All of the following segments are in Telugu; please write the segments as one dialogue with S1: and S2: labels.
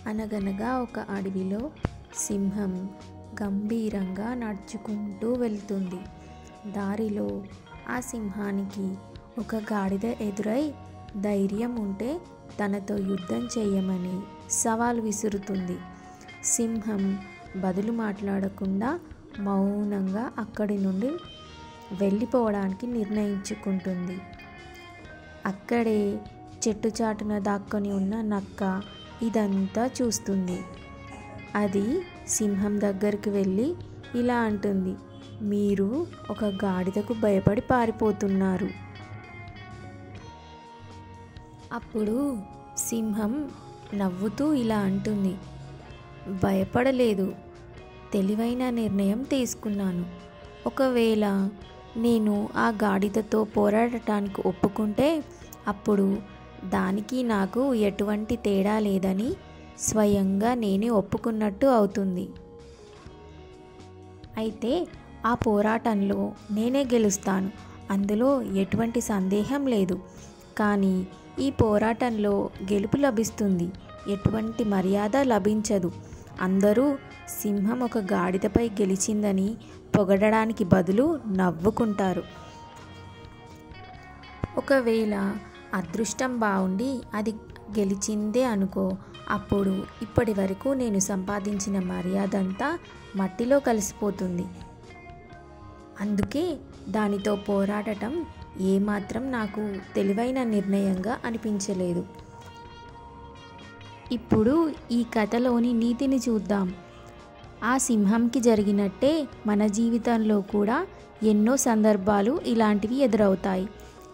S1: అనగనగా ఒక అడవిలో సింహం గంభీరంగా నడుచుకుంటూ వెళ్తుంది. దారిలో ఆ సింహానికి ఒక గాడిద ఎదురై ధైర్యం ఉంటే తనతో యుద్ధం చేయమని సవాల్ విసురుతుంది. సింహం బదులు మాట్లాడకుండా మౌనంగా అక్కడి నుండి వెళ్ళిపోవడానికి నిర్ణయించుకుంటుంది. అక్కడే చెట్టు చాటున దాక్కొని ఉన్న నక్క ఇదంతా చూస్తుంది. అది సింహం దగ్గరికి వెళ్ళి ఇలా అంటుంది, మీరు ఒక గాడిదకు భయపడి పారిపోతున్నారు. అప్పుడు సింహం నవ్వుతూ ఇలా అంటుంది, భయపడలేదు, తెలివైన నిర్ణయం తీసుకున్నాను. ఒకవేళ నేను ఆ గాడిదతో పోరాడటానికి ఒప్పుకుంటే అప్పుడు దానికి నాకు ఎటువంటి తేడా లేదని స్వయంగా నేనే ఒప్పుకున్నట్టు అవుతుంది. అయితే ఆ పోరాటంలో నేనే గెలుస్తాను, అందులో ఎటువంటి సందేహం లేదు. కానీ ఈ పోరాటంలో గెలుపు లభిస్తుంది, ఎటువంటి మర్యాద లభించదు. అందరూ సింహం ఒక గాడిదపై గెలిచిందని పొగడడానికి బదులు నవ్వుకుంటారు. ఒకవేళ అదృష్టం బాగుండి అది గెలిచిందే అనుకో, అప్పుడు ఇప్పటి వరకు నేను సంపాదించిన మర్యాద అంతా మట్టిలో కలిసిపోతుంది. అందుకే దానితో పోరాడటం ఏమాత్రం నాకు తెలివైన నిర్ణయంగా అనిపించలేదు. ఇప్పుడు ఈ కథలోని నీతిని చూద్దాం. ఆ సింహంకి జరిగినట్టే మన జీవితంలో కూడా ఎన్నో సందర్భాలు ఇలాంటివి ఎదురవుతాయి.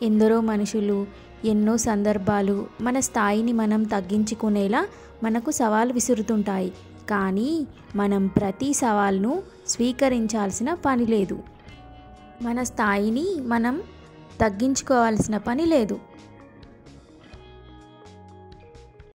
S1: ఎందరో మనుషులు ఎన్నో సందర్భాలు మన స్థాయిని మనం తగ్గించుకునేలా మనకు సవాలు విసురుతుంటాయి. కానీ మనం ప్రతి సవాల్ను స్వీకరించాల్సిన పని లేదు. మన స్థాయిని మనం తగ్గించుకోవాల్సిన పని లేదు.